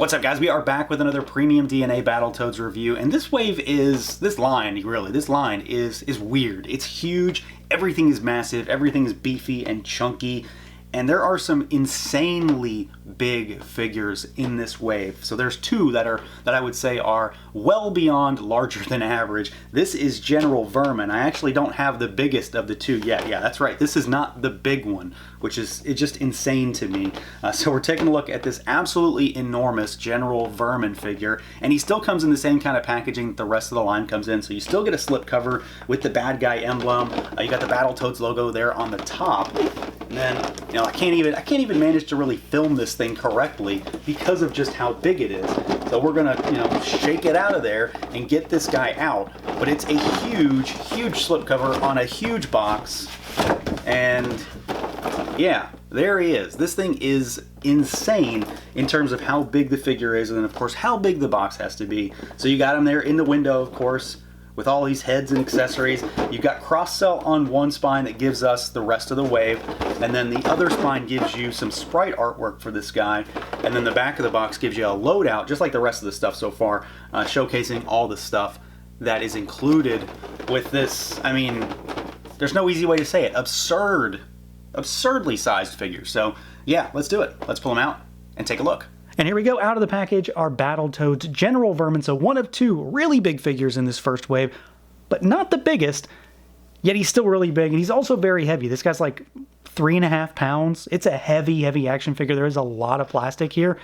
What's up, guys? We are back with another Premium DNA Battletoads review, and this line is weird. It's huge, everything is massive, everything is beefy and chunky, and there are some insanely big figures in this wave. So there's two that I would say are well beyond larger than average. This is General Vermin. I actually don't have the biggest of the two yet. Yeah, that's right. This is not the big one, which is just insane to me. So we're taking a look at this absolutely enormous General Vermin figure, and he still comes in the same kind of packaging that the rest of the line comes in. So you still get a slipcover with the bad guy emblem. You got the Battletoads logo there on the top. And then, you know, I can't even manage to really film this thing correctly because of just how big it is. So we're gonna, you know, shake it out of there and get this guy out. But it's a huge, huge slipcover on a huge box. And yeah, there he is. This thing is insane in terms of how big the figure is, and then of course how big the box has to be. So you got him there in the window, of course, with all these heads and accessories. You've got cross-cell on one spine that gives us the rest of the wave, and then the other spine gives you some sprite artwork for this guy, and then the back of the box gives you a loadout, just like the rest of the stuff so far, showcasing all the stuff that is included with this. I mean, there's no easy way to say it. Absurdly sized figure. So yeah, let's do it. Let's pull them out and take a look. And here we go, out of the package are Battletoads General Vermin, so one of two really big figures in this first wave, but not the biggest, yet he's still really big, and he's also very heavy. This guy's like 3.5 pounds. It's a heavy, heavy action figure. There is a lot of plastic here.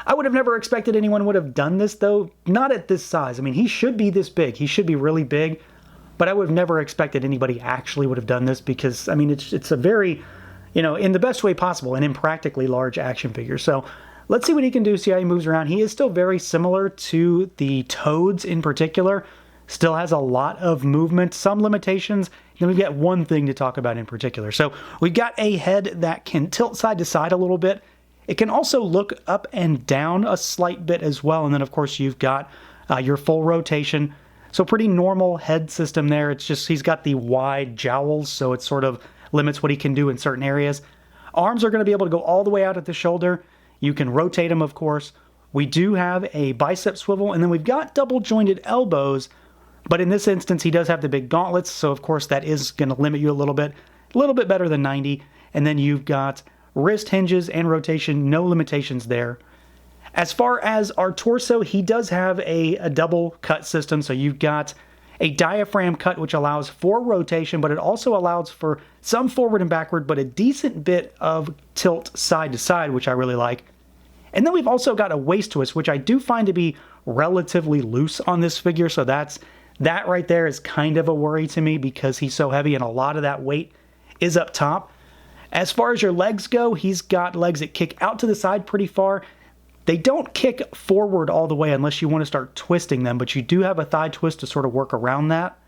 I would have never expected anyone would have done this, though, not at this size. I mean, he should be this big. He should be really big, but I would have never expected anybody actually would have done this because, I mean, it's a very, you know, in the best way possible, an impractically large action figure. So let's see what he can do, see how he moves around. He is still very similar to the Toads in particular. Still has a lot of movement, some limitations. Then we've got one thing to talk about in particular. So we've got a head that can tilt side to side a little bit. It can also look up and down a slight bit as well. And then, of course, you've got your full rotation. So pretty normal head system there. It's just he's got the wide jowls, so it sort of limits what he can do in certain areas. Arms are going to be able to go all the way out at the shoulder. You can rotate them, of course. We do have a bicep swivel, and then we've got double jointed elbows, but in this instance, he does have the big gauntlets, so of course that is going to limit you a little bit better than 90. And then you've got wrist hinges and rotation, no limitations there. As far as our torso, he does have a double cut system, so you've got a diaphragm cut, which allows for rotation, but it also allows for some forward and backward, but a decent bit of tilt side to side, which I really like. And then we've also got a waist twist, which I do find to be relatively loose on this figure, so that right there is kind of a worry to me because he's so heavy and a lot of that weight is up top. As far as your legs go, he's got legs that kick out to the side pretty far. They don't kick forward all the way unless you want to start twisting them, but you do have a thigh twist to sort of work around that.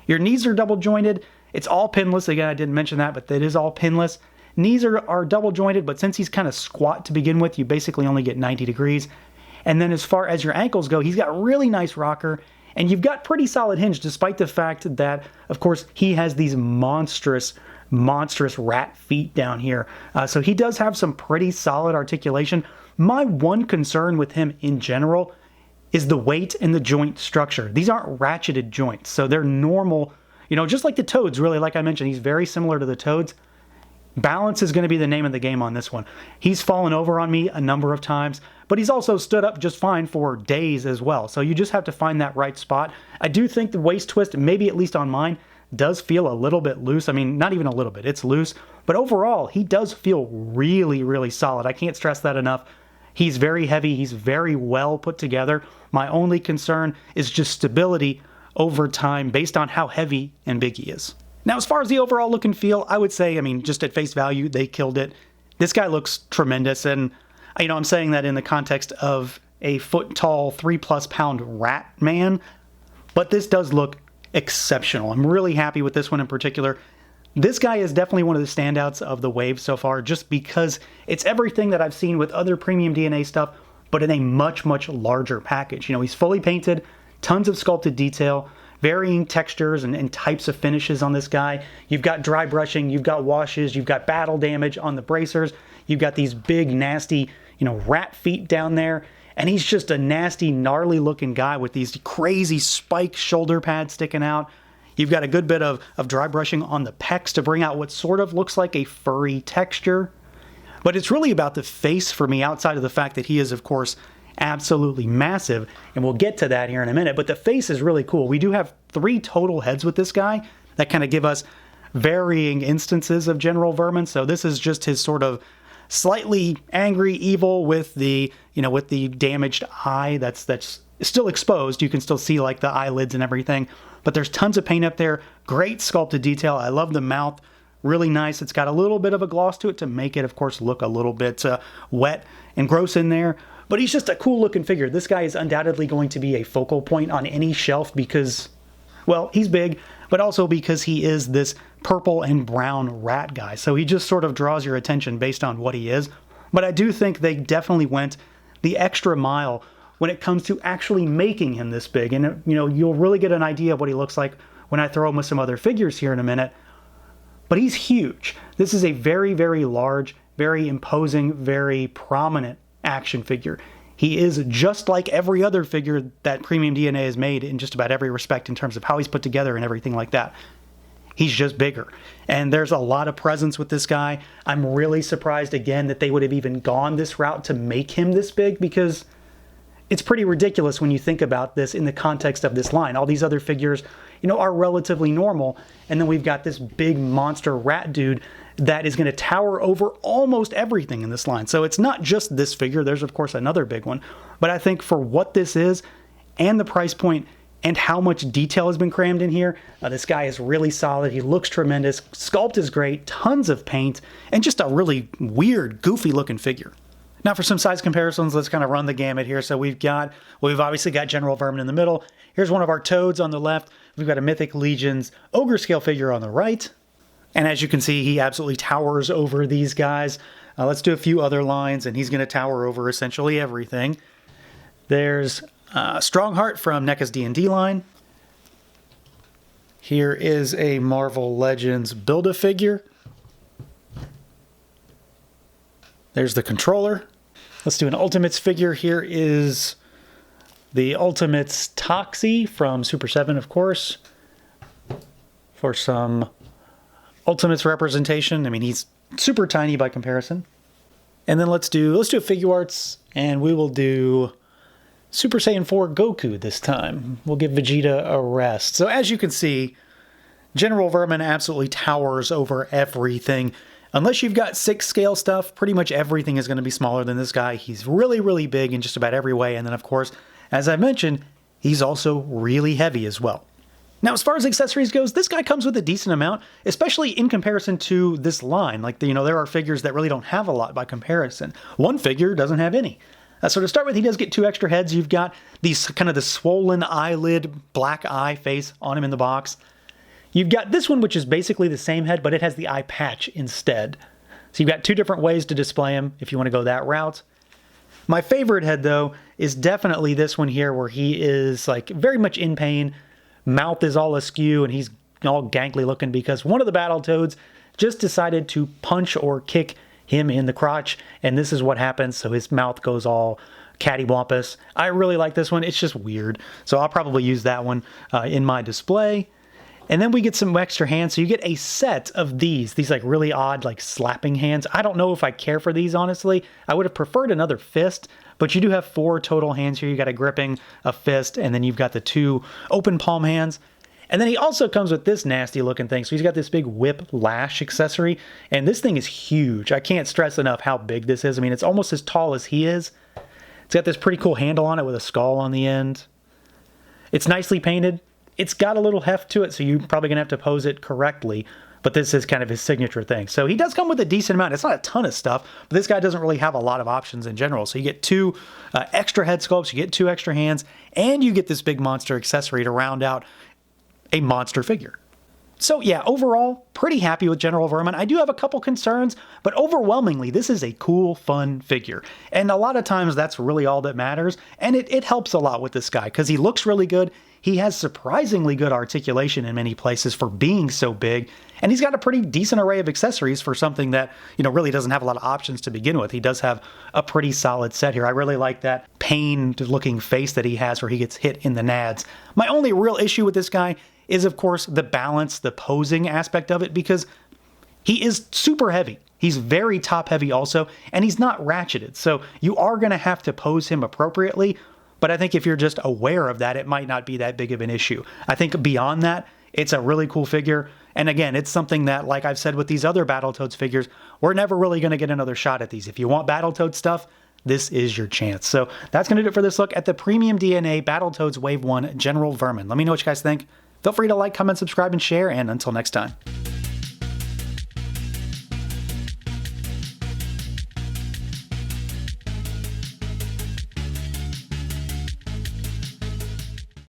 Your knees are double jointed. It's all pinless. Again, I didn't mention that, but it is all pinless. Knees are double jointed, but since he's kind of squat to begin with, you basically only get 90 degrees. And then as far as your ankles go, he's got really nice rocker, and you've got pretty solid hinge, despite the fact that, of course, he has these monstrous rat feet down here. So he does have some pretty solid articulation. My one concern with him in general is the weight and the joint structure. These aren't ratcheted joints, so they're normal, you know, just like the Toads, really, like I mentioned, he's very similar to the Toads. Balance is going to be the name of the game on this one. He's fallen over on me a number of times, but he's also stood up just fine for days as well. So you just have to find that right spot. I do think the waist twist, maybe at least on mine, does feel a little bit loose. I mean, not even a little bit, it's loose. But overall, he does feel really, really solid. I can't stress that enough. He's very heavy. He's very well put together. My only concern is just stability over time based on how heavy and big he is. Now, as far as the overall look and feel, I would say, I mean, just at face value, they killed it. This guy looks tremendous, and, you know, I'm saying that in the context of a foot-tall, 3+ pound rat man, but this does look exceptional. I'm really happy with this one in particular. This guy is definitely one of the standouts of the wave so far, just because it's everything that I've seen with other Premium DNA stuff, but in a much, much larger package. You know, he's fully painted, tons of sculpted detail, varying textures and types of finishes on this guy. You've got dry brushing, you've got washes, you've got battle damage on the bracers, you've got these big, nasty, you know, rat feet down there. And he's just a nasty, gnarly looking guy with these crazy spike shoulder pads sticking out. You've got a good bit of dry brushing on the pecs to bring out what sort of looks like a furry texture. But it's really about the face for me, outside of the fact that he is, of course, absolutely massive. And we'll get to that here in a minute. But the face is really cool. We do have 3 total heads with this guy that kind of give us varying instances of General Vermin. So this is just his sort of slightly angry evil with the, with the damaged eye that's still exposed. You can still see like the eyelids and everything, but there's tons of paint up there. Great sculpted detail. I love the mouth. Really nice. It's got a little bit of a gloss to it to make it, of course, look a little bit wet and gross in there. But he's just a cool looking figure. This guy is undoubtedly going to be a focal point on any shelf because, well, he's big, but also because he is this purple and brown rat guy. So he just sort of draws your attention based on what he is. But I do think they definitely went the extra mile when it comes to actually making him this big. And, you'll really get an idea of what he looks like when I throw him with some other figures here in a minute. But he's huge. This is a very, very large, very imposing, very prominent action figure. He is just like every other figure that Premium DNA has made in just about every respect in terms of how he's put together and everything like that. He's just bigger. And there's a lot of presence with this guy. I'm really surprised, again, that they would have even gone this route to make him this big, because it's pretty ridiculous when you think about this in the context of this line. All these other figures, are relatively normal. And then we've got this big monster rat dude that is going to tower over almost everything in this line. So it's not just this figure. There's, of course, another big one. But I think for what this is and the price point and how much detail has been crammed in here, this guy is really solid. He looks tremendous. Sculpt is great. Tons of paint. And just a really weird, goofy looking figure. Now for some size comparisons, let's kind of run the gamut here. So we've obviously got General Vermin in the middle. Here's one of our toads on the left. We've got a Mythic Legions ogre scale figure on the right. And as you can see, he absolutely towers over these guys. Let's do a few other lines, and he's going to tower over essentially everything. There's Strongheart from NECA's D&D line. Here is a Marvel Legends Build-A-Figure. There's the controller. Let's do an Ultimates figure. Here is the Ultimates Toxie from Super 7, of course, for some Ultimates representation. I mean, he's super tiny by comparison. And then let's do Figure Arts, and we will do Super Saiyan 4 Goku this time. We'll give Vegeta a rest. So as you can see, General Vermin absolutely towers over everything. Unless you've got 6 scale stuff, pretty much everything is going to be smaller than this guy. He's really, really big in just about every way. And then, of course, as I mentioned, he's also really heavy as well. Now, as far as accessories goes, this guy comes with a decent amount, especially in comparison to this line. Like, there are figures that really don't have a lot by comparison. One figure doesn't have any. So to start with, he does get 2 extra heads. You've got these kind of the swollen eyelid, black eye face on him in the box. You've got this one, which is basically the same head, but it has the eye patch instead. So you've got 2 different ways to display him if you want to go that route. My favorite head, though, is definitely this one here, where he is like very much in pain. Mouth is all askew, and he's all gangly looking because one of the Battletoads just decided to punch or kick him in the crotch, and this is what happens. So his mouth goes all cattywampus. I really like this one. It's just weird. So I'll probably use that one in my display. And then we get some extra hands. So you get a set of these like really odd, like slapping hands. I don't know if I care for these, honestly. I would have preferred another fist, but you do have 4 total hands here. You got a gripping, a fist, and then you've got the 2 open palm hands. And then he also comes with this nasty looking thing. So he's got this big whip lash accessory, and this thing is huge. I can't stress enough how big this is. I mean, it's almost as tall as he is. It's got this pretty cool handle on it with a skull on the end. It's nicely painted. It's got a little heft to it, so you're probably going to have to pose it correctly, but this is kind of his signature thing. So he does come with a decent amount. It's not a ton of stuff, but this guy doesn't really have a lot of options in general. So you get 2 extra head sculpts, you get 2 extra hands, and you get this big monster accessory to round out a monster figure. So yeah, overall, pretty happy with General Vermin. I do have a couple concerns, but overwhelmingly, this is a cool, fun figure. And a lot of times that's really all that matters. And it helps a lot with this guy because he looks really good. He has surprisingly good articulation in many places for being so big. And he's got a pretty decent array of accessories for something that, really doesn't have a lot of options to begin with. He does have a pretty solid set here. I really like that pained looking face that he has where he gets hit in the nads. My only real issue with this guy is, of course, the balance, the posing aspect of it, because he is super heavy. He's very top heavy also, and he's not ratcheted. So you are going to have to pose him appropriately. But I think if you're just aware of that, it might not be that big of an issue. I think beyond that, it's a really cool figure. And again, it's something that, like I've said with these other Battletoads figures, we're never really going to get another shot at these. If you want Battletoads stuff, this is your chance. So that's going to do it for this look at the PremiumDNA Battletoads Wave 1 General Vermin. Let me know what you guys think. Feel free to like, comment, subscribe, and share, and until next time.